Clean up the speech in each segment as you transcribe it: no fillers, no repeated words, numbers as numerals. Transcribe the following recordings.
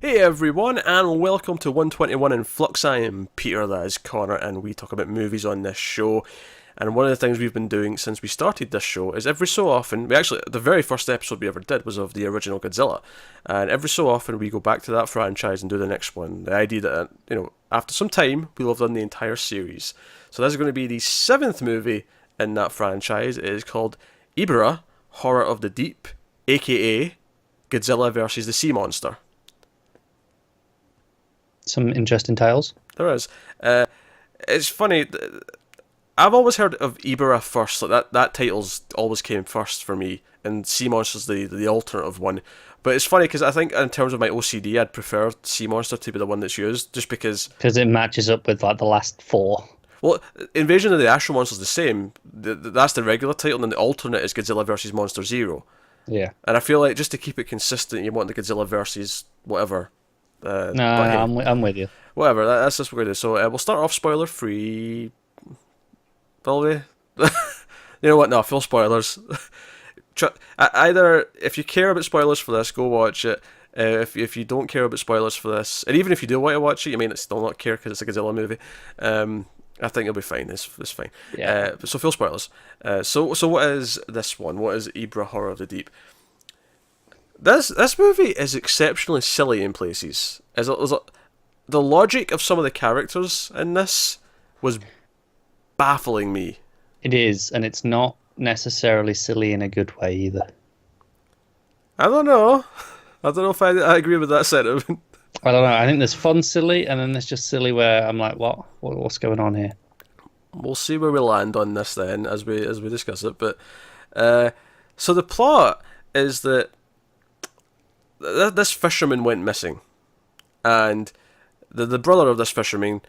Hey everyone, and welcome to 121 in Flux. I am Peter, that is Connor, and we talk about movies on this show. And one of the things we've been doing since we started this show is every so often, the very first episode we ever did was of the original Godzilla. And every so often we go back to that franchise and do the next one. The idea that, after some time, we'll have done the entire series. So this is going to be the 7th movie in that franchise. It is called Ebirah, Horror of the Deep, aka Godzilla versus the Sea Monster. Some interesting tales. There is. It's funny. I've always heard of Ebirah first. Like that title's always came first for me, and Sea Monster's the alternative one. But it's funny because I think in terms of my OCD, I'd prefer Sea Monster to be the one that's used, just because it matches up with like the last four. Well, Invasion of the Astral Monster's the same. That's the regular title, and then the alternate is Godzilla versus Monster Zero. Yeah. And I feel like just to keep it consistent, you want the Godzilla versus whatever. No, I'm with you. Whatever, that's just what we're going to do. So we'll start off spoiler free. Will we? You know what? No, full spoilers. Either if you care about spoilers for this, go watch it. If you don't care about spoilers for this, and even if you do want to watch it, you may still not care because it's a Godzilla movie. I think it'll be fine. It's fine. Yeah. So full spoilers. So what is this one? What is Ebirah Horror of the Deep? This movie is exceptionally silly in places. The logic of some of the characters in this was baffling me. It is, and it's not necessarily silly in a good way either. I don't know. I don't know if I agree with that sentiment. I don't know. I think there's fun silly, and then there's just silly where I'm like, what's going on here? We'll see where we land on this then as we discuss it. But so the plot is that this fisherman went missing, and the brother of this fisherman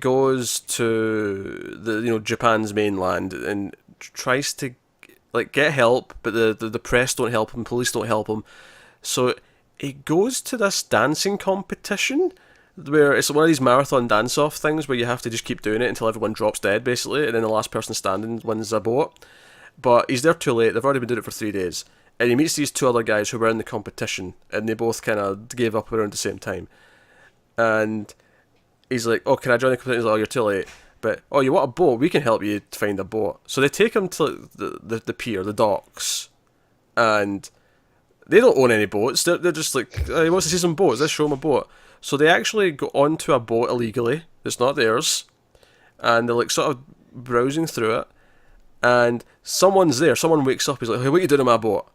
goes to the Japan's mainland and tries to get help, but the press don't help him, police don't help him, so he goes to this dancing competition where it's one of these marathon dance-off things where you have to just keep doing it until everyone drops dead basically, and then the last person standing wins a boat. But he's there too late. They've already been doing it for 3 days. And he meets these two other guys who were in the competition, and they both kind of gave up around the same time. And he's like, "Oh, can I join the competition?" He's like, "Oh, you're too late. But, oh, you want a boat? We can help you find a boat." So they take him to the pier, the docks, and they don't own any boats. They're just like, "Oh, he wants to see some boats. Let's show him a boat." So they actually go onto a boat illegally. It's not theirs. And they're like sort of browsing through it. And someone's there. Someone wakes up. He's like, "Hey, what are you doing on my boat?"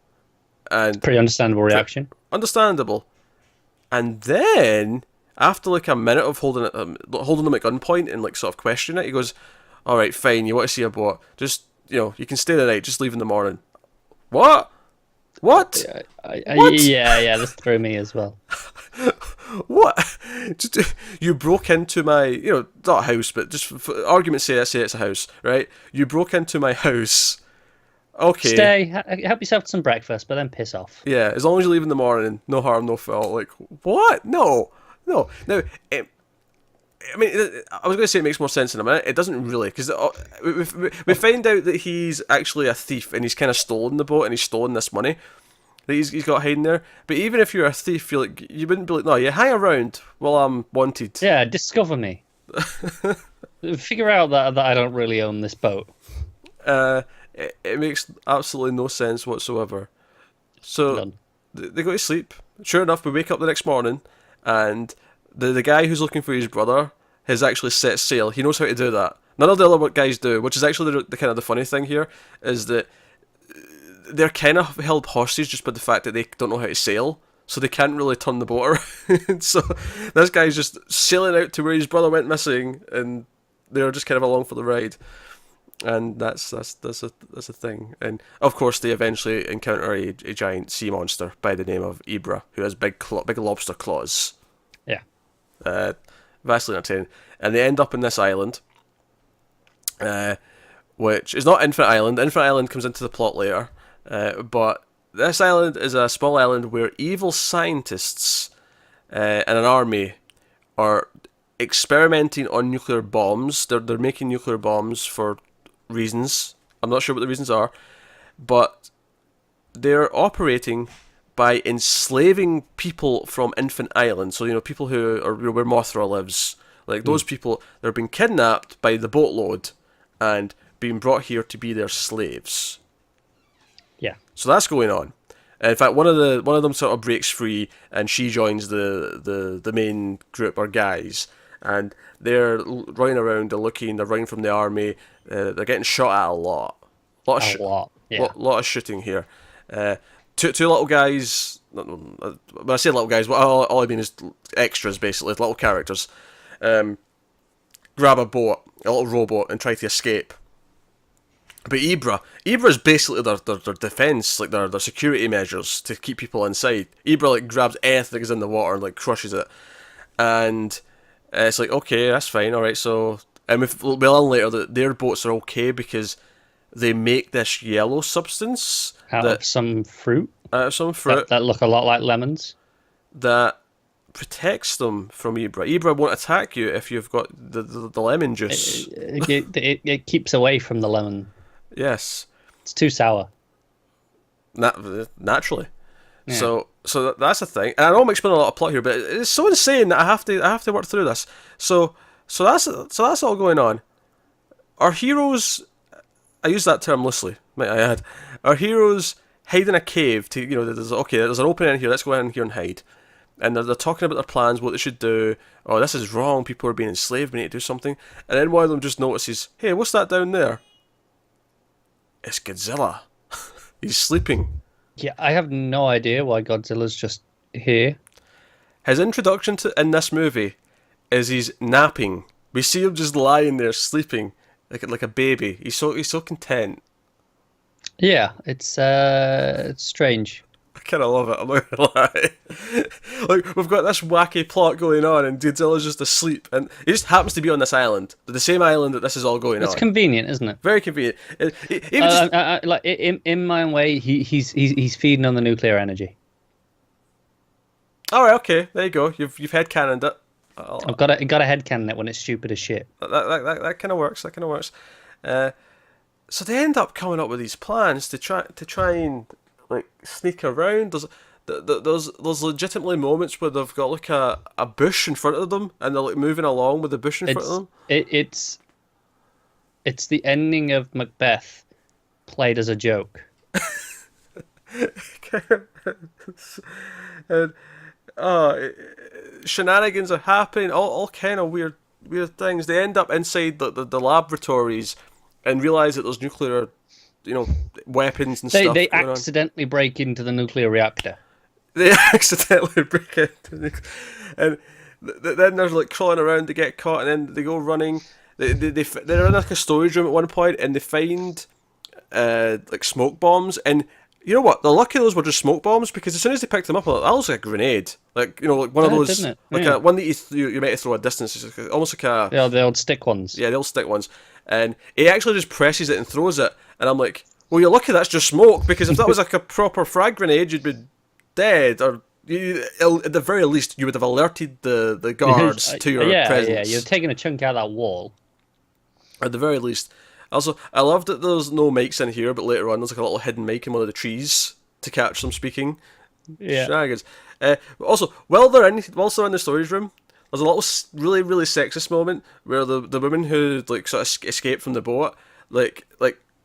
And pretty understandable reaction. Understandable. And then, after like a minute of holding him at gunpoint and like sort of questioning it, he goes, "All right, fine. You want to see a boat? Just you can stay the night. Just leave in the morning." What? What? What? Yeah. This threw me as well. What? You broke into my, not a house, but just for argument's sake, say it's a house, right? You broke into my house. Okay. Stay, help yourself to some breakfast, but then piss off. Yeah, as long as you leave in the morning, no harm, no foul. Like, what? No. Now, I was going to say it makes more sense in a minute. It doesn't really, because we find out that he's actually a thief, and he's kind of stolen the boat, and he's stolen this money that he's got hiding there. But even if you're a thief, you wouldn't be like, "No, you hang around while I'm wanted." Yeah, discover me. Figure out that I don't really own this boat. It makes absolutely no sense whatsoever. So they go to sleep. Sure enough, we wake up the next morning, and the guy who's looking for his brother has actually set sail. He knows how to do that. None of the other guys do, which is actually the kind of the funny thing here, is that they're kind of held hostage just by the fact that they don't know how to sail, so they can't really turn the boat around. So this guy's just sailing out to where his brother went missing, and they're just kind of along for the ride. And that's a thing. And of course they eventually encounter a giant sea monster by the name of Ebirah, who has big lobster claws. Yeah. Vastly entertaining. And they end up in this island, which is not Infinite Island. Infinite Island comes into the plot later, but this island is a small island where evil scientists and an army are experimenting on nuclear bombs. They're making nuclear bombs for reasons. I'm not sure what the reasons are, but they're operating by enslaving people from Infant Island. So, people who are where Mothra lives. Like, those people, they're being kidnapped by the boatload and being brought here to be their slaves. Yeah. So that's going on. And in fact, one of them sort of breaks free, and she joins the main group or guys, and they're running around, they're running from the army, they're getting shot at a lot. A lot, yeah. Lot of shooting here. Two little guys, when I say little guys, all I mean is extras, basically, little characters, grab a little rowboat, and try to escape. But Ebirah is basically their defense, like their security measures to keep people inside. Ebirah like grabs anything that's in the water and like crushes it, and it's like, okay, that's fine, all right. So, and we'll learn later that their boats are okay because they make this yellow substance out of some fruit. That look a lot like lemons. That protects them from Ebirah. Ebirah won't attack you if you've got the lemon juice. It keeps away from the lemon. Yes. It's too sour. Naturally. Yeah. So that's a thing. And I know I'm explaining a lot of plot here, but it's so insane that I have to work through this. So that's all going on. Our heroes, I use that term loosely, might I add. Our heroes hide in a cave to, there's an opening in here, let's go in here and hide. And they're talking about their plans, what they should do. Oh, this is wrong, people are being enslaved, we need to do something. And then one of them just notices, hey, what's that down there? It's Godzilla. He's sleeping. Yeah, I have no idea why Godzilla's just here. His introduction in this movie is he's napping. We see him just lying there sleeping like a baby. He's so content. Yeah, it's strange. I kind of love it, I'm not gonna lie. Like, we've got this wacky plot going on, and Godzilla's just asleep, and he just happens to be on this island, the same island that this is all going on. It's convenient, isn't it? Very convenient. Like in my own way, he's feeding on the nuclear energy. All right, okay, there you go. You've headcanoned it. I've got a headcanon it when it's stupid as shit. That kind of works. That kind of works. So they end up coming up with these plans to try and like sneak around. There's legitimately moments where they've got like a bush in front of them, and they're like moving along with the bush in front of them. It's the ending of Macbeth played as a joke. And shenanigans are happening, all kind of weird things. They end up inside the laboratories and realise that there's nuclear, weapons and stuff. They accidentally break into the nuclear reactor. They accidentally break into and then they're like crawling around to get caught, and then they go running. They're in like a storage room at one point, and they find like smoke bombs. And you know what? They're lucky those were just smoke bombs, because as soon as they picked them up, that looks like a grenade. Like like one of those, like one that you might throw a distance. It's like, almost like a the old stick ones. Yeah, the old stick ones. And he actually just presses it and throws it. And I'm like, well, you're lucky that's just smoke, because if that was like a proper frag grenade, you'd be dead, or at the very least you would have alerted the guards to your presence. Yeah, you're taking a chunk out of that wall. At the very least. Also, I love that there's no mics in here, but later on there's like a little hidden mic in one of the trees to catch them speaking. Yeah. Shenanigans. Also, whilst they're in the storage room, there's a little really, really sexist moment where the woman who like sort of escaped from the boat like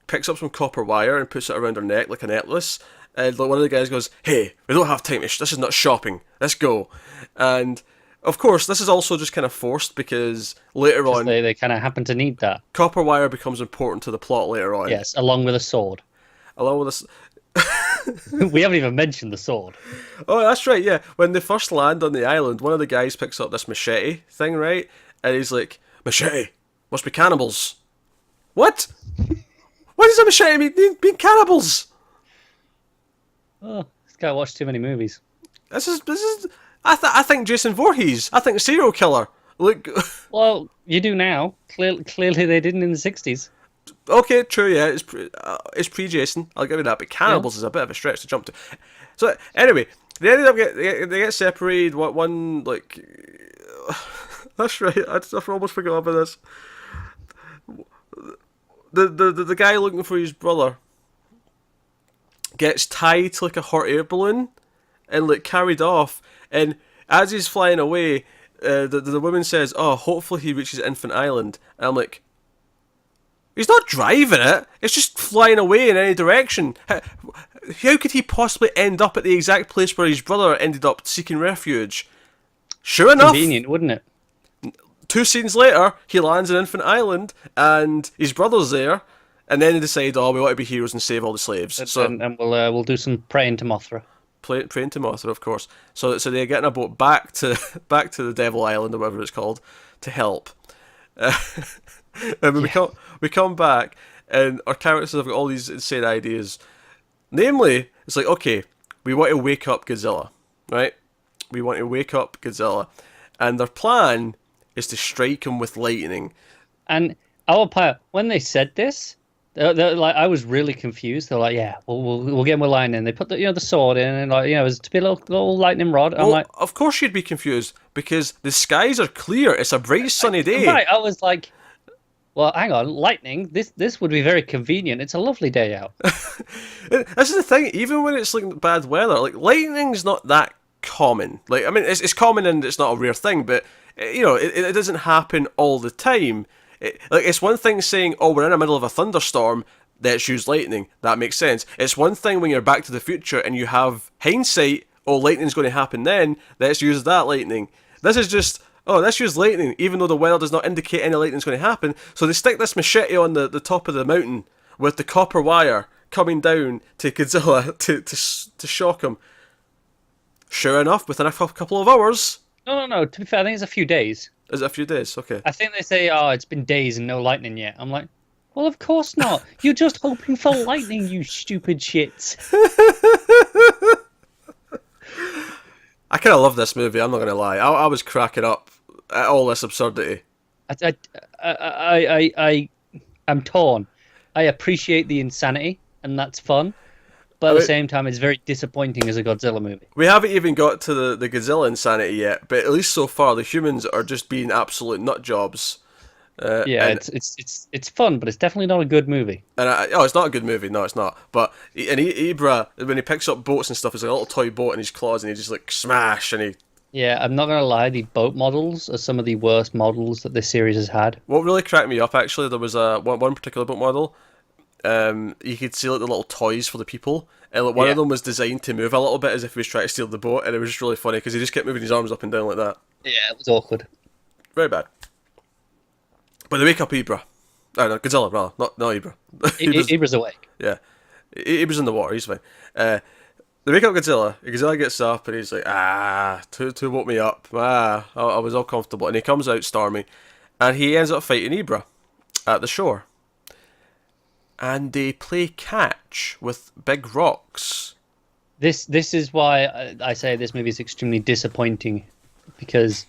picks up some copper wire and puts it around her neck like a necklace. And one of the guys goes, "Hey, we don't have time. This is not shopping. Let's go." And of course, this is also just kind of forced, because later on they kind of happen to need that. Copper wire becomes important to the plot later on. Yes, along with a sword. Along with this. We haven't even mentioned the sword. Oh, that's right, yeah. When they first land on the island, one of the guys picks up this machete thing, right? And he's like, "Machete? Must be cannibals." What? What does a machete mean cannibals? Oh, this guy watched too many movies. This is. I think Jason Voorhees. I think a serial killer. Look. Well, you do now. Clearly, they didn't in the 60s. Okay, true. Yeah, it's pre-Jason. I'll give you that. But cannibals is a bit of a stretch to jump to. So anyway, they ended up they get separated. One like. That's right. I almost forgot about this. The guy looking for his brother gets tied to like a hot air balloon, and like carried off. And as he's flying away, the woman says, "Oh, hopefully he reaches Infant Island." And I'm like, he's not driving it. It's just flying away in any direction. How could he possibly end up at the exact place where his brother ended up seeking refuge? Sure enough, Convenient, wouldn't it? 2 scenes later, he lands in Infant Island, and his brother's there. And then they decide, oh, we want to be heroes and save all the slaves. And we'll do some praying to Mothra. Praying to Mothra, of course. So they get in a boat back to the Devil Island, or whatever it's called, to help. And we come back, and our characters have got all these insane ideas. Namely, it's like, okay, we want to wake up Godzilla, right? We want to wake up Godzilla. And their plan is to strike him with lightning. And our pilot, when they said this, they're like, I was really confused. They're like, yeah, we'll get him with lightning. They put the sword in, and like, it's to be a little lightning rod. I'm like, of course you'd be confused, because the skies are clear. It's a bright sunny day. Right, I was like, well, hang on, lightning. This would be very convenient. It's a lovely day out. This is the thing. Even when it's like bad weather, like lightning's not that common. Like, I mean, it's common and it's not a rare thing, but it doesn't happen all the time. It's one thing saying, oh, we're in the middle of a thunderstorm, let's use lightning. That makes sense. It's one thing when you're Back to the Future and you have hindsight, oh, lightning's going to happen then, let's use that lightning. This is just, oh, let's use lightning, even though the weather does not indicate any lightning's going to happen. So they stick this machete on the top of the mountain with the copper wire coming down to Godzilla to shock him. Sure enough, within a couple of hours... No. To be fair, I think it's a few days. Is it a few days? Okay. I think they say, oh, it's been days and no lightning yet. I'm like, well, of course not. You're just hoping for lightning, you stupid shits. I kind of love this movie, I'm not going to lie. I was cracking up at all this absurdity. I'm torn. I appreciate the insanity, and that's fun. But at the same time, it's very disappointing as a Godzilla movie. We haven't even got to the Godzilla insanity yet, but at least so far, the humans are just being absolute nut jobs. It's fun, but it's definitely not a good movie. And it's not a good movie. No, it's not. But Ebirah, when he picks up boats and stuff, it's like a little toy boat in his claws, and he just like smash, and he. Yeah, I'm not gonna lie. The boat models are some of the worst models that this series has had. What really cracked me up, actually, there was one particular boat model. You could see like the little toys for the people, and like, one of them was designed to move a little bit as if he was trying to steal the boat, and it was just really funny because he just kept moving his arms up and down like that. Yeah, it was awkward. Very bad. But they wake up Ebirah. No, Godzilla, rather. Not Ebirah. Ebirah's awake. Yeah. Ebirah's in the water, he's fine. They wake up Godzilla. Godzilla gets up and he's like, two woke me up. I was all comfortable. And he comes out stormy. And he ends up fighting Ebirah at the shore. And they play catch with big rocks. This is why I say this movie is extremely disappointing. Because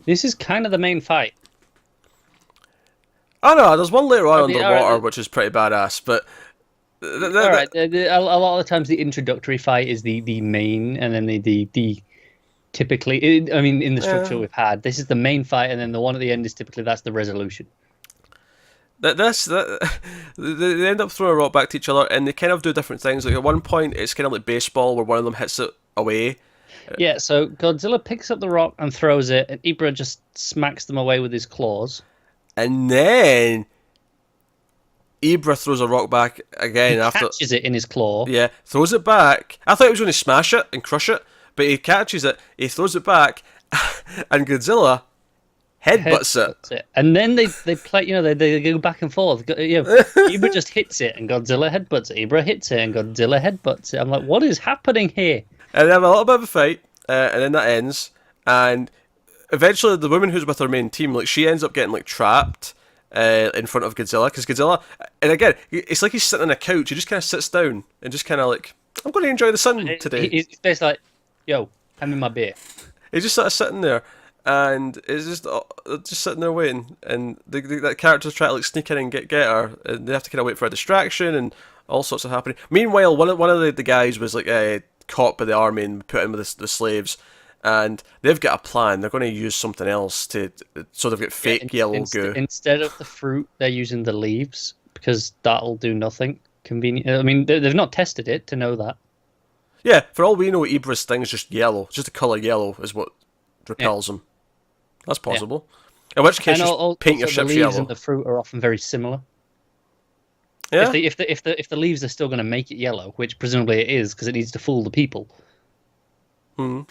this is kind of the main fight. Oh no, there's one later on underwater which is pretty badass, but... Alright, a lot of the times the introductory fight is the main, and then the typically... in the structure we've had, this is the main fight, and then the one at the end is typically that's the resolution. They end up throwing a rock back to each other, and they kind of do different things. Like at one point, it's kind of like baseball, where one of them hits it away. Yeah, so Godzilla picks up the rock and throws it, and Ebirah just smacks them away with his claws. And then Ebirah throws a rock back again. He catches it in his claw. Yeah, throws it back. I thought he was going to smash it and crush it, but he catches it, he throws it back, and Godzilla headbutts it. And then they play, they go back and forth. Ebirah just hits it, and Godzilla headbutts it. Ebirah hits it, and Godzilla headbutts it. I'm like, what is happening here? And they have a little bit of a fight, and then that ends, and eventually the woman who's with her main team, like, she ends up getting like trapped in front of Godzilla, because Godzilla, and again, it's like he's sitting on a couch. He just kind of sits down and just kind of like, I'm going to enjoy the sun today. He's basically like, yo, hand me my beer. He's just sort of sitting there, and it's just sitting there waiting, and that character's trying to like sneak in and get her, and they have to kind of wait for a distraction and all sorts of happening. Meanwhile, one of the guys was like caught by the army and put in with the slaves. And they've got a plan. They're going to use something else so they've got fake yellow goo. Instead of the fruit, they're using the leaves because that'll do nothing. Convenient. I mean, they've not tested it to know that. Yeah, for all we know, Ebirah's sting is just yellow. It's just the colour yellow is what repels him. That's possible. In which case, just paint your ships the leaves yellow. and the fruit are often very similar. Yeah. If the leaves are still going to make it yellow, which presumably it is because it needs to fool the people. Hmm.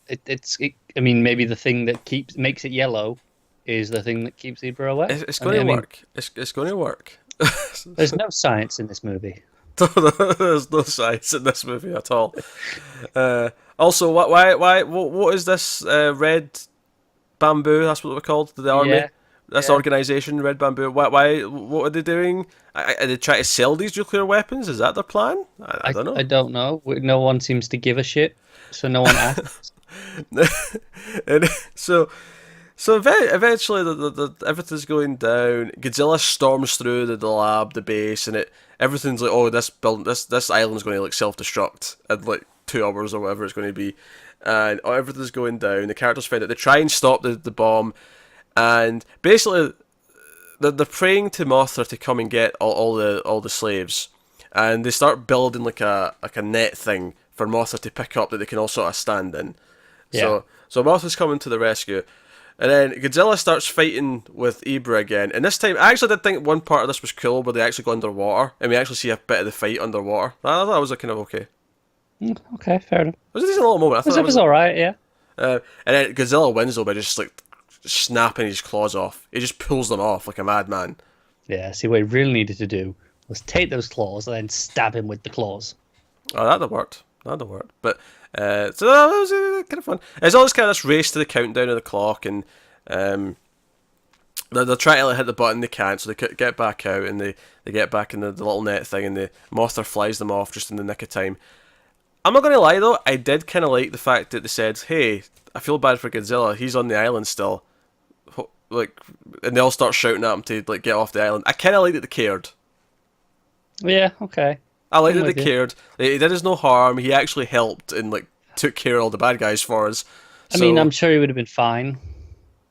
I mean, maybe the thing that makes it yellow is the thing that keeps Ebirah away. It's going to work. It's going to work. There's no science in this movie. There's no science in this movie at all. Also, what is this red bamboo? That's what we're called. The army. Yeah. This organization, Red Bamboo. What are they doing? Are they trying to sell these nuclear weapons? Is that their plan? I don't know. I don't know. No one seems to give a shit, so no one asks. And so eventually, everything's going down. Godzilla storms through the lab, the base, and everything's like, oh, this island's going to like self-destruct in like 2 hours or whatever it's going to be, and everything's going down. The characters find out. They try and stop the bomb. And basically, they're praying to Mothra to come and get all the slaves, and they start building like a net thing for Mothra to pick up that they can all sort of stand in. Yeah. So Mothra's coming to the rescue, and then Godzilla starts fighting with Ebirah again. And this time, I actually did think one part of this was cool, where they actually go underwater, and we actually see a bit of the fight underwater. I thought that was kind of okay. Okay, fair enough. It was a decent little moment. It was all right, yeah. And then Godzilla wins though by just like snapping his claws off. He just pulls them off like a madman. Yeah, see, what he really needed to do was take those claws and then stab him with the claws. Oh, that'd have worked. But so that was kind of fun. There's always kind of this race to the countdown of the clock, and they're trying to like, hit the button. They can't, so they get back out, and they get back in the little net thing, and the Mothra flies them off just in the nick of time. I'm not going to lie though, I did kind of like the fact that they said, hey, I feel bad for Godzilla, he's on the island still. Like, and they all start shouting at him to like get off the island. I kind of like that they cared. Yeah, okay. I like that they cared. He did us no harm. He actually helped and like took care of all the bad guys for us. I mean, I'm sure he would have been fine.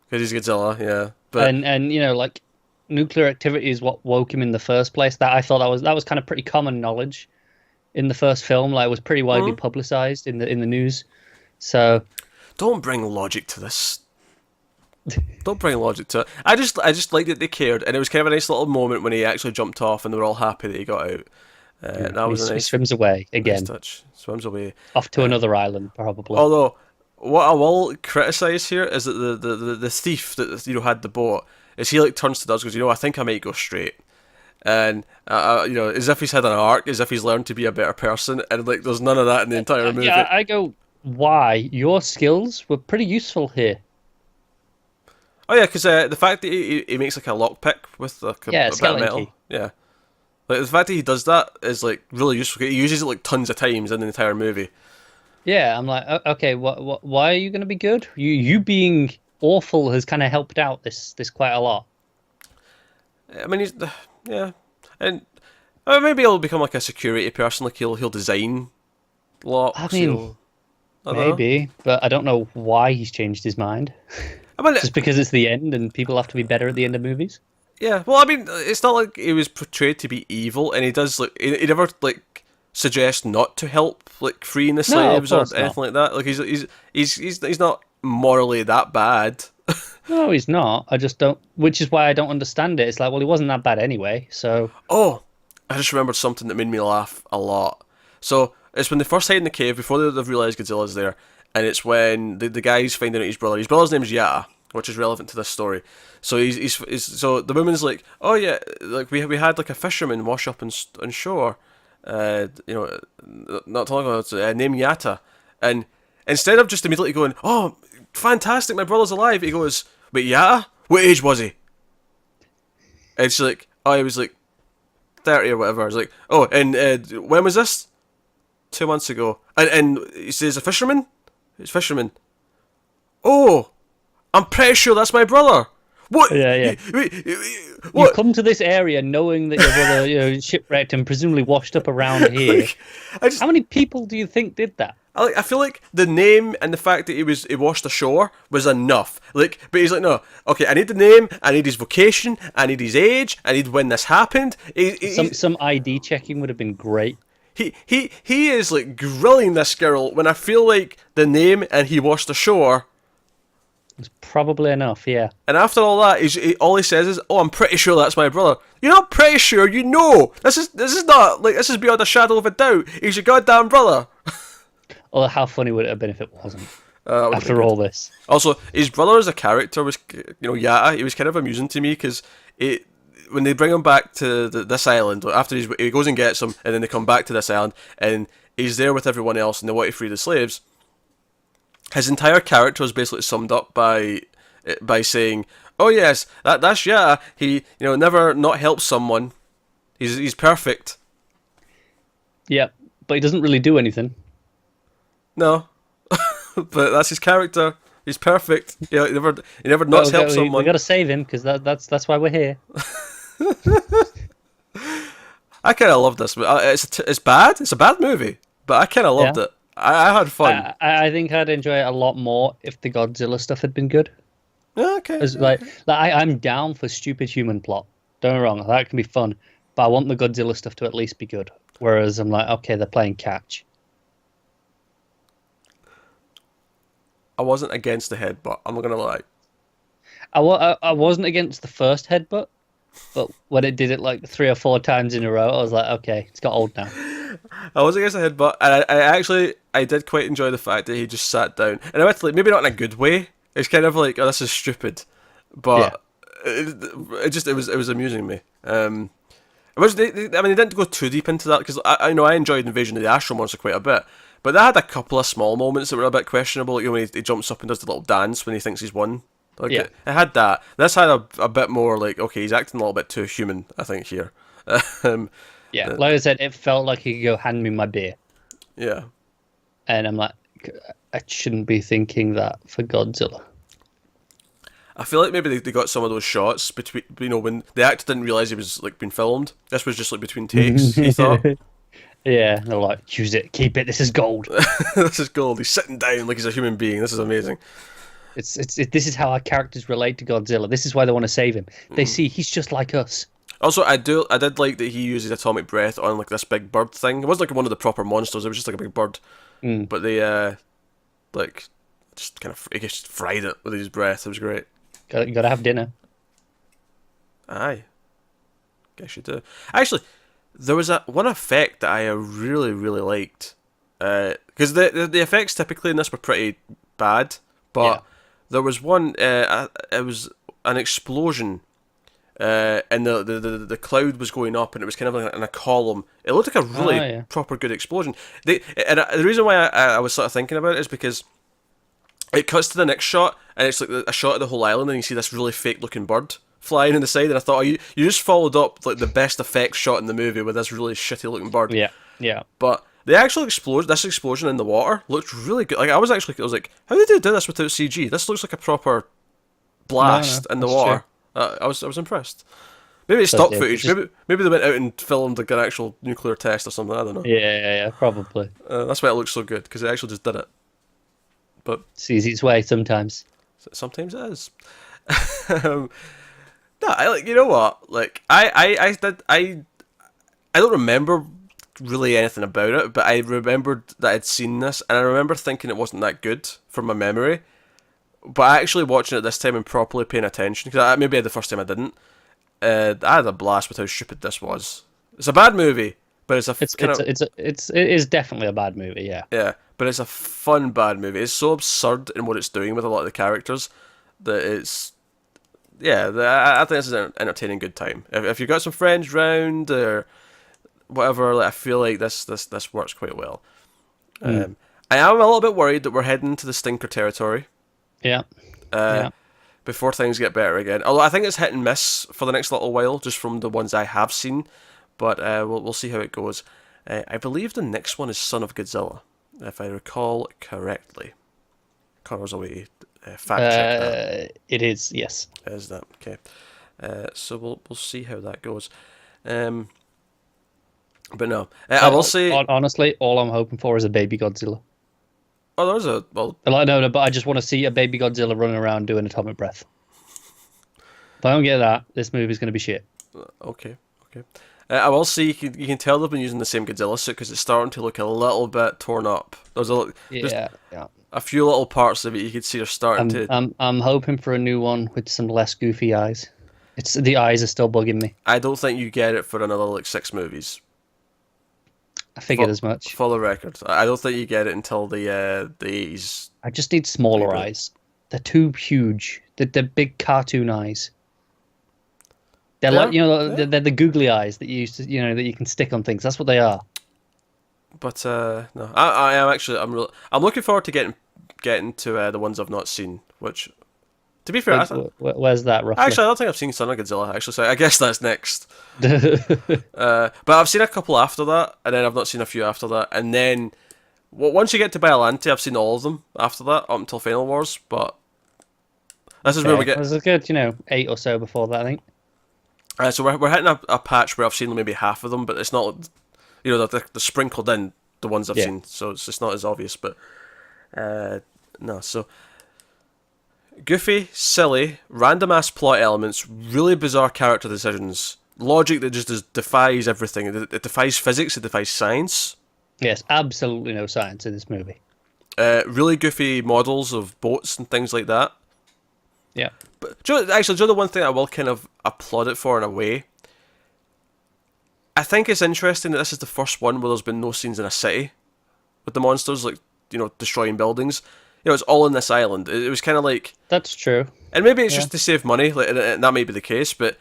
Because he's Godzilla, yeah. But and you know, like nuclear activity is what woke him in the first place. That I thought that was kind of pretty common knowledge in the first film. Like, it was pretty widely publicized in the news. So don't bring logic to this. Don't bring logic to it. I just liked that they cared, and it was kind of a nice little moment when he actually jumped off, and they were all happy that he got out. That was a nice. He swims away again. Nice touch. Swims away off to another island, probably. Although, what I will criticize here is that the thief that had the boat is he like turns to us and goes, I think I might go straight, and as if he's had an arc, as if he's learned to be a better person, and like there's none of that in the entire movie. Yeah, I go, why? Your skills were pretty useful here. Oh yeah, because the fact that he makes like a lockpick with like a bit of metal, key. Yeah, like the fact that he does that is like really useful. He uses it like tons of times in the entire movie. Yeah, I'm like, okay, why are you going to be good? You being awful has kind of helped out this quite a lot. I mean, and maybe he'll become like a security person. Like he'll design locks. I mean, maybe, but I don't know why he's changed his mind. I mean, just because it's the end and people have to be better at the end of movies? Yeah, well, I mean, it's not like he was portrayed to be evil, and he does like he never like suggests not to help like freeing the slaves or anything like that. Like he's not morally that bad. No, he's not. I just don't. Which is why I don't understand it. It's like, well, he wasn't that bad anyway. So. Oh, I just remembered something that made me laugh a lot. So it's when they first hide in the cave before they've realised Godzilla's there. And it's when the guy's finding out his brother. His brother's name's Yata, which is relevant to this story. So he's so the woman's like, oh yeah, like we had like a fisherman wash up on shore, not talking about named Yata, and instead of just immediately going, oh, fantastic, my brother's alive, he goes, wait, Yata? What age was he? And she's like, oh, he was like 30 or whatever. I was like, oh, and when was this? 2 months ago. And he says, a fisherman? It's fisherman. Oh, I'm pretty sure that's my brother. What? Yeah. What? You come to this area knowing that your brother shipwrecked and presumably washed up around here. How many people do you think did that? I feel like the name and the fact that he washed ashore was enough. Like, but he's like, no, okay, I need the name, I need his vocation, I need his age, I need when this happened. Some ID checking would have been great. he is like grilling this girl when I feel like the name and he washed ashore. It's probably enough, yeah. And after all that, all he says is, "Oh, I'm pretty sure that's my brother." You're not pretty sure, you know. This is not like this is beyond a shadow of a doubt. He's your goddamn brother. Although, how funny would it have been if it wasn't? After all this. Also, his brother as a character was, Yata. He was kind of amusing to me because when they bring him back to this island after he goes and gets him, and then they come back to this island and he's there with everyone else and they want to free the slaves. His entire character is basically summed up by saying, "Oh yes, that's Yata. He never not helps someone. He's perfect." Yeah, but he doesn't really do anything. No, but that's his character. He's perfect. He never not helps someone. We got to save him because that's why we're here. I kind of love this. It's bad. It's a bad movie, but I kind of loved it. I had fun. I think I'd enjoy it a lot more if the Godzilla stuff had been good. Okay. I'm down for stupid human plot. Don't get me wrong, that can be fun, but I want the Godzilla stuff to at least be good. Whereas I'm like, okay, they're playing catch. I wasn't against the headbutt. I'm not gonna lie. I wasn't against the first headbutt, but when it did it like 3 or 4 times in a row, I was like, okay, it's got old now. I was against the headbutt, and I did quite enjoy the fact that he just sat down, and admittedly, maybe not in a good way. It's kind of like, oh, this is stupid, but it was amusing me. They didn't go too deep into that because I enjoyed Invasion of the Astro Monster quite a bit, but they had a couple of small moments that were a bit questionable. Like when he jumps up and does the little dance when he thinks he's won. Like, it had that. This had a bit more like, okay, he's acting a little bit too human, I think, here. Like I said, it felt like he could go, hand me my beer. Yeah. And I'm like, I shouldn't be thinking that for Godzilla. I feel like maybe they got some of those shots between, when the actor didn't realise he was like being filmed. This was just like between takes, he thought. Yeah, they're like, use it, keep it, this is gold. This is gold. He's sitting down like he's a human being. This is amazing. This is how our characters relate to Godzilla. This is why they want to save him. They see he's just like us. Also, I did like that he uses atomic breath on like this big bird thing. It wasn't like one of the proper monsters. It was just like a big bird. But they just kind of fried it with his breath. It was great. You gotta have dinner. Aye, guess you do. Actually, there was one effect that I really really liked. Because the effects typically in this were pretty bad, but there was one. It was an explosion. And the cloud was going up, and it was kind of like in a column. It looked like a really proper good explosion. The reason why I was sort of thinking about it is because it cuts to the next shot, and it's like a shot of the whole island, and you see this really fake looking bird flying in the side, and I thought, you just followed up like the best effects shot in the movie with this really shitty looking bird. Yeah. But the actual explosion in the water looked really good. Like I was like, how did they do this without CG? This looks like a proper blast in the water. I was impressed. Maybe it's stock footage. Maybe they went out and filmed like an actual nuclear test or something. I don't know. Yeah, probably. That's why it looks so good, because it actually just did it. But it's easy its way sometimes. Sometimes it is. No, you know what? Like I don't remember really anything about it, but I remembered that I'd seen this, and I remember thinking it wasn't that good from my memory. But actually watching it this time and properly paying attention, because maybe the first time I didn't, I had a blast with how stupid this was. It's a bad movie, but it is definitely a bad movie, yeah. Yeah, but it's a fun bad movie. It's so absurd in what it's doing with a lot of the characters that it's, I think this is an entertaining good time. If you've got some friends round or whatever, like, I feel like this works quite well. I am a little bit worried that we're heading to the stinker territory. Yeah. Before things get better again. Although I think it's hit and miss for the next little while, just from the ones I have seen. But we'll see how it goes. I believe the next one is Son of Godzilla, if I recall correctly. Connor's away fact check that. It is, yes. Is that okay? So we'll see how that goes. But no, I will say honestly, all I'm hoping for is a baby Godzilla. Oh, there's a well. No, but I just want to see a baby Godzilla running around doing atomic breath. If I don't get that, this movie's going to be shit. Okay. I will say you can tell they've been using the same Godzilla suit because it's starting to look a little bit torn up. There's Yeah. a few little parts of it you could see are starting to. I'm hoping for a new one with some less goofy eyes. The eyes are still bugging me. I don't think you get it for another like 6 movies. I figured as much. For the record, I don't think you get it until the 80s. I just need smaller eyes. They're too huge. They're big cartoon eyes. They're like they're the googly eyes that you used to, that you can stick on things. That's what they are. But no, I am actually I'm looking forward to getting to the ones I've not seen. Which, to be fair, where's that roughly? Actually, I don't think I've seen Son of Godzilla. Actually, so I guess that's next. But I've seen a couple after that, and then I've not seen a few after that, and then once you get to Biollante, I've seen all of them after that up until Final Wars. But this is where we get. There's a good 8 or so before that, I think. So we're hitting a patch where I've seen maybe half of them, but it's not, they're sprinkled in the ones I've seen, so it's just not as obvious. But no, so goofy, silly, random ass plot elements, really bizarre character decisions, logic that just defies everything. It defies physics, it defies science. Yes, absolutely no science in this movie. Really goofy models of boats and things like that. Yeah. But the one thing I will kind of applaud it for in a way? I think it's interesting that this is the first one where there's been no scenes in a city with the monsters, like, destroying buildings. It's all in this island. It was kind of like... That's true. And maybe it's just to save money, like, and that may be the case, but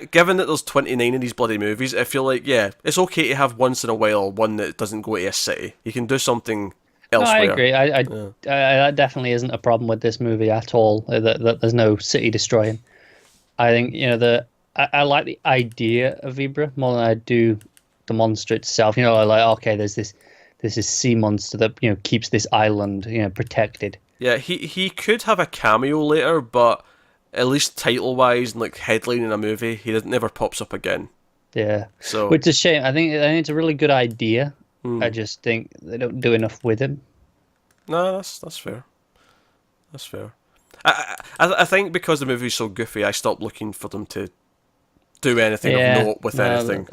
given that there's 29 of these bloody movies, I feel like, it's okay to have once in a while one that doesn't go to a city. You can do something elsewhere. No, I agree. That definitely isn't a problem with this movie at all. That there's no city destroying. I think I like the idea of Ebirah more than I do the monster itself. Like, okay, there's this sea monster that keeps this island protected. Yeah, he could have a cameo later, but at least title wise and like headline in a movie, he never pops up again. Yeah, so which is a shame. I think it's a really good idea. I just think they don't do enough with him. No, that's fair. That's fair. I think because the movie's so goofy, I stopped looking for them to do anything of note with anything.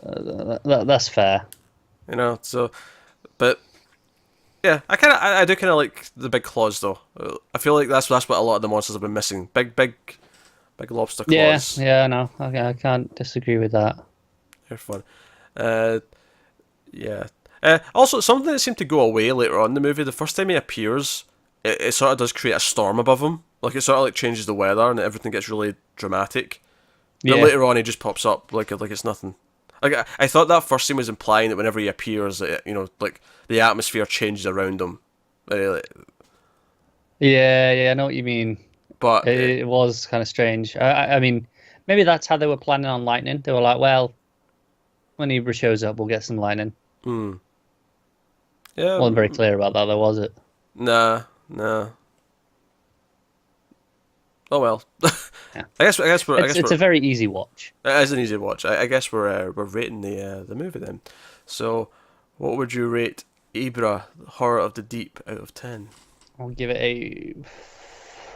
That's fair. So, but yeah, I do kind of like the big claws though. I feel like that's what a lot of the monsters have been missing. Big lobster claws. Yeah, no, I can't disagree with that. They're fun. Yeah. Also, something that seemed to go away later on in the movie, the first time he appears, it sort of does create a storm above him. Like, it sort of like changes the weather and everything gets really dramatic. But later on, he just pops up like it's nothing. Like, I thought that first scene was implying that whenever he appears, like, the atmosphere changes around him. Yeah, I know what you mean. But it was kind of strange. I mean, maybe that's how they were planning on lightning. They were like, well, when Ebirah shows up, we'll get some lightning. Yeah, wasn't very clear about that, though, was it? Nah. Oh well. Yeah. I guess it's a very easy watch. It is an easy watch. I guess we're rating the movie then. So, what would you rate Ebirah, Horror of the Deep, out of 10? I'll give it a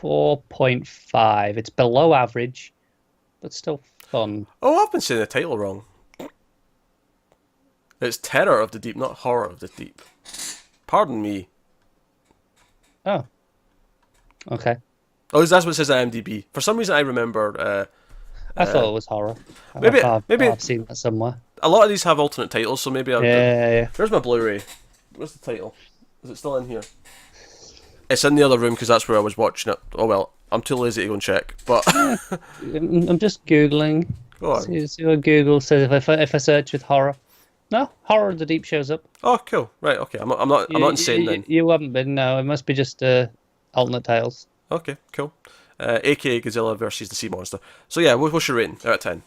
4.5. It's below average, but still fun. Oh, I've been saying the title wrong. It's Terror of the Deep, not Horror of the Deep. Pardon me. Oh. Okay. Oh, that's what it says on IMDb. For some reason, I remember. I thought it was horror. Maybe I've seen that somewhere. A lot of these have alternate titles, so maybe I'll. Yeah. Where's my Blu-ray? What's the title? Is it still in here? It's in the other room because that's where I was watching it. Oh well, I'm too lazy to go and check. But I'm just googling. Go on. See what Google says if I search with horror. No, Horror of the Deep shows up. Oh, cool. Right. Okay. I'm not insane then. You haven't been. No, it must be just alternate titles. Okay. Cool. AKA Godzilla versus the Sea Monster. So yeah, what's your rating out of 10?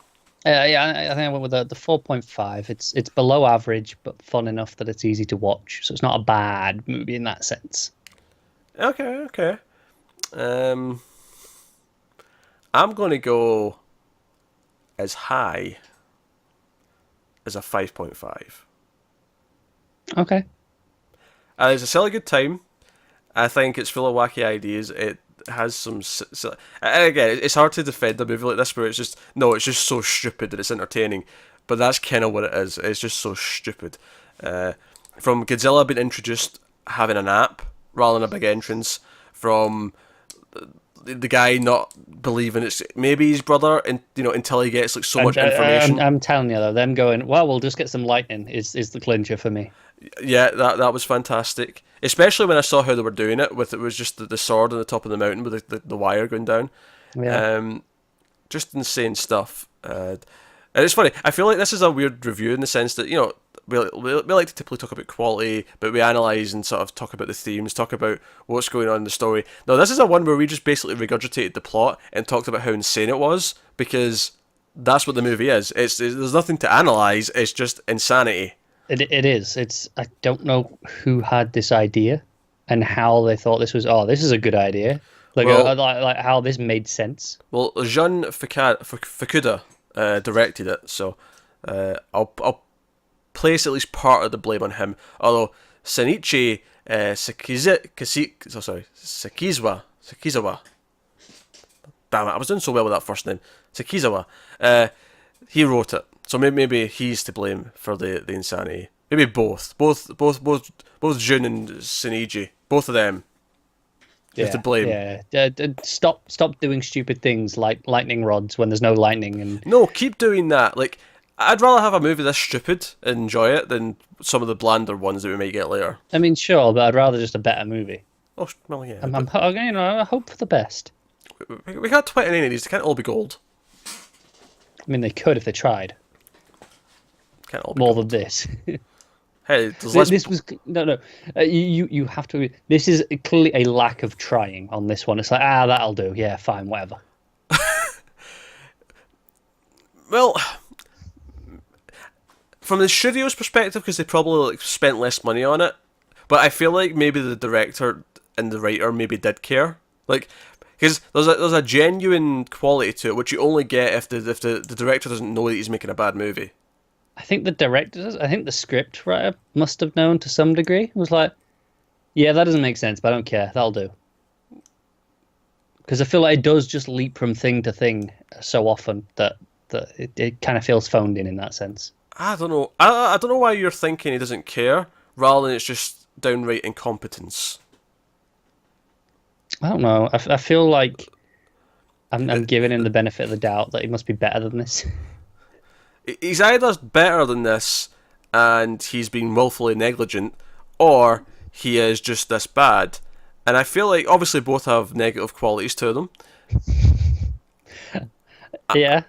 I think I went with the 4.5. It's below average, but fun enough that it's easy to watch. So it's not a bad movie in that sense. Okay. I'm going to go as high as a 5.5. Okay. It's a silly good time. I think it's full of wacky ideas. It has some... And again, it's hard to defend a movie like this where it's just so stupid that it's entertaining. but that's kind of what it is. It's just so stupid. From Godzilla being introduced having an app rather than a big entrance, from the guy not believing it's maybe his brother, and until he gets like so much information. I'm telling you though, them going, well, we'll just get some lightning is the clincher for me. Yeah, that was fantastic. Especially when I saw how they were doing it. It was just the sword on the top of the mountain with the wire going down. Yeah. Just insane stuff. And it's funny. I feel like this is a weird review in the sense that we like to typically talk about quality, but we analyse and sort of talk about the themes, talk about what's going on in the story. No, this is a one where we just basically regurgitated the plot and talked about how insane it was, because that's what the movie is. There's nothing to analyse. It's just insanity. It is. I don't know who had this idea and how they thought this is a good idea. Like how this made sense. Well, Jun Fukuda directed it, so I'll place at least part of the blame on him. Although Shinichi Sekizawa, damn it, I was doing so well with that first name, Sekizawa, he wrote it. So maybe he's to blame for the insanity. Maybe both Jun and Shinichi, both of them. You have to blame. Yeah. Stop doing stupid things like lightning rods when there's no lightning. And no, keep doing that. Like, I'd rather have a movie this stupid and enjoy it than some of the blander ones that we might get later. I mean, sure, but I'd rather just a better movie. Oh, well, yeah. I hope for the best. We got 29 of these. They can't all be gold. I mean, they could if they tried. Can't all be more gold. than this. Hey, this was no. You have to. This is clearly a lack of trying on this one. It's like, that'll do. Yeah, fine, whatever. Well, from the studio's perspective, because they probably spent less money on it, but I feel like maybe the director and the writer maybe did care, like, because there's a genuine quality to it, which you only get if the director doesn't know that he's making a bad movie. I think the script writer must have known to some degree. It was like, yeah, that doesn't make sense, but I don't care. That'll do. Because I feel like it does just leap from thing to thing so often that it kind of feels phoned in that sense. I don't know. I don't know why you're thinking he doesn't care, rather than it's just downright incompetence. I don't know. I feel like I'm giving him the benefit of the doubt that he must be better than this. He's either better than this and he's been willfully negligent, or he is just this bad. And I feel like obviously both have negative qualities to them. Yeah.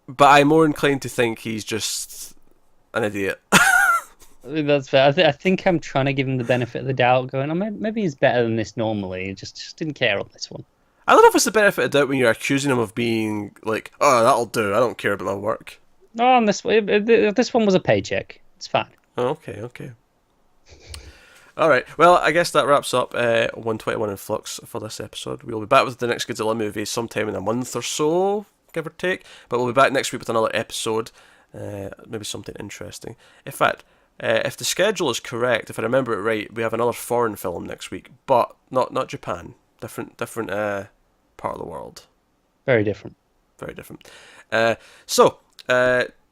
But I'm more inclined to think he's just an idiot. That's fair. I think I'm trying to give him the benefit of the doubt, going, maybe he's better than this normally. He just didn't care on this one. I don't know if it's the benefit of the doubt when you're accusing him of being like, oh, that'll do, I don't care about my work. No, on this one was a paycheck. It's fine. Okay. Alright, well, I guess that wraps up 121 in Flux for this episode. We'll be back with the next Godzilla movie sometime in a month or so, give or take. But we'll be back next week with another episode, maybe something interesting. In fact, if the schedule is correct, if I remember it right, we have another foreign film next week, but not Japan. Different part of the world. Very different.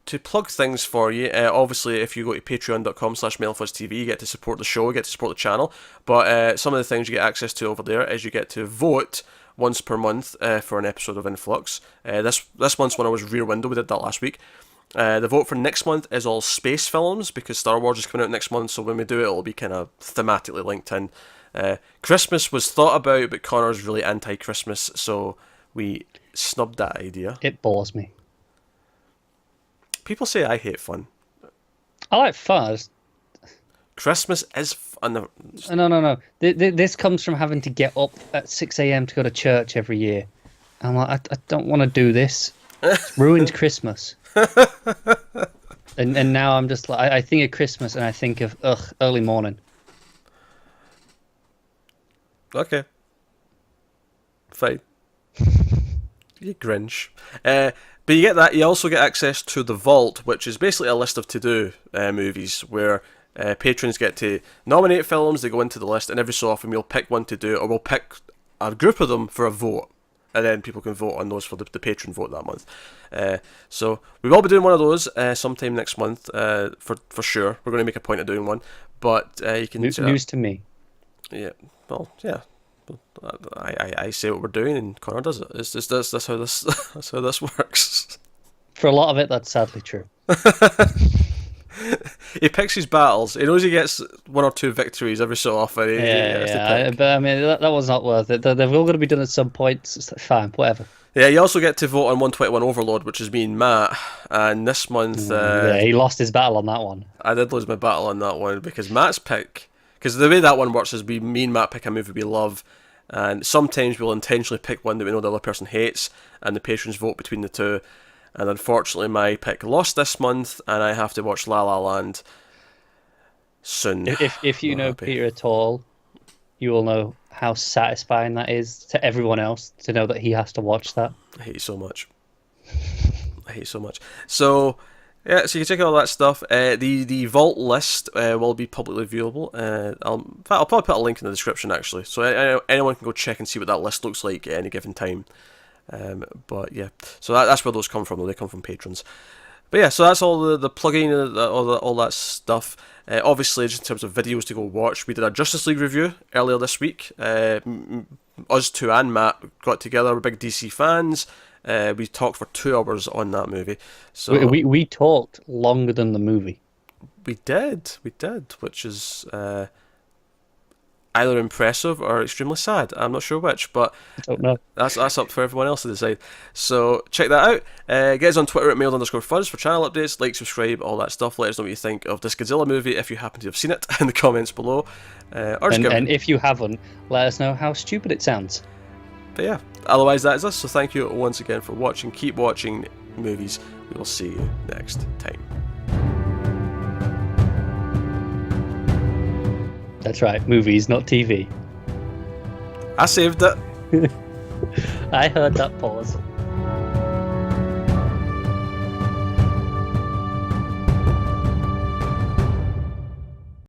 To plug things for you, obviously if you go to patreon.com/MailFuzzTV, you get to support the show, you get to support the channel, but some of the things you get access to over there is you get to vote once per month for an episode of Influx. This month's one was Rear Window, we did that last week. The vote for next month is all space films, because Star Wars is coming out next month, so when we do it, it'll be kind of thematically linked in. Christmas was thought about, but Connor's really anti-Christmas, so we snubbed that idea. It bores me. People say I hate fun. I like fun. Christmas is fun. No. This comes from having to get up at 6 a.m. to go to church every year. I'm like, I don't want to do this. It's ruined Christmas. and now I'm just like, I think of Christmas and I think of early morning. Okay. Fine. You Grinch. But you get that. You also get access to the Vault, which is basically a list of to-do movies where patrons get to nominate films. They go into the list, and every so often we'll pick one to do, or we'll pick a group of them for a vote. and then people can vote on those for the patron vote that month. So we will be doing one of those sometime next month, for sure. We're going to make a point of doing one, but you can news to me. Yeah, well, yeah. I say what we're doing, and Connor does it. It's just that's how this works. For a lot of it, that's sadly true. He picks his battles. He knows he gets 1 or 2 victories every so often. But I mean, that was not worth it. They're all going to be done at some point. So it's fine, whatever. Yeah, you also get to vote on 121 Overlord, which is me and Matt. And this month, he lost his battle on that one. I did lose my battle on that one because Matt's pick. Because the way that one works is me and Matt pick a movie we love, and sometimes we'll intentionally pick one that we know the other person hates, and the patrons vote between the two. And unfortunately, my pick lost this month, and I have to watch La La Land soon. If you know Peter at all, you will know how satisfying that is to everyone else to know that he has to watch that. I hate you so much. So, yeah, so you can check out all that stuff. The vault list will be publicly viewable. I'll probably put a link in the description, actually, so anyone can go check and see what that list looks like at any given time. But yeah, so that's where those come from, though. They come from patrons. But yeah, so that's all the plugging, all that stuff. Obviously, just in terms of videos to go watch, we did a Justice League review earlier this week. Us two and Matt got together. We're big DC fans. We talked for 2 hours on that movie. So we talked longer than the movie. We did, which is either impressive or extremely sad. I'm not sure which, but I don't know. That's up for everyone else to decide. So check that out. Get us on Twitter at mailed_fuzz for channel updates, like, subscribe, all that stuff. Let us know what you think of this Godzilla movie if you happen to have seen it in the comments below. And if you haven't, let us know how stupid it sounds. But yeah, otherwise that is us. So thank you once again for watching. Keep watching movies. We will see you next time. That's right, movies, not TV. I saved it. I heard that pause.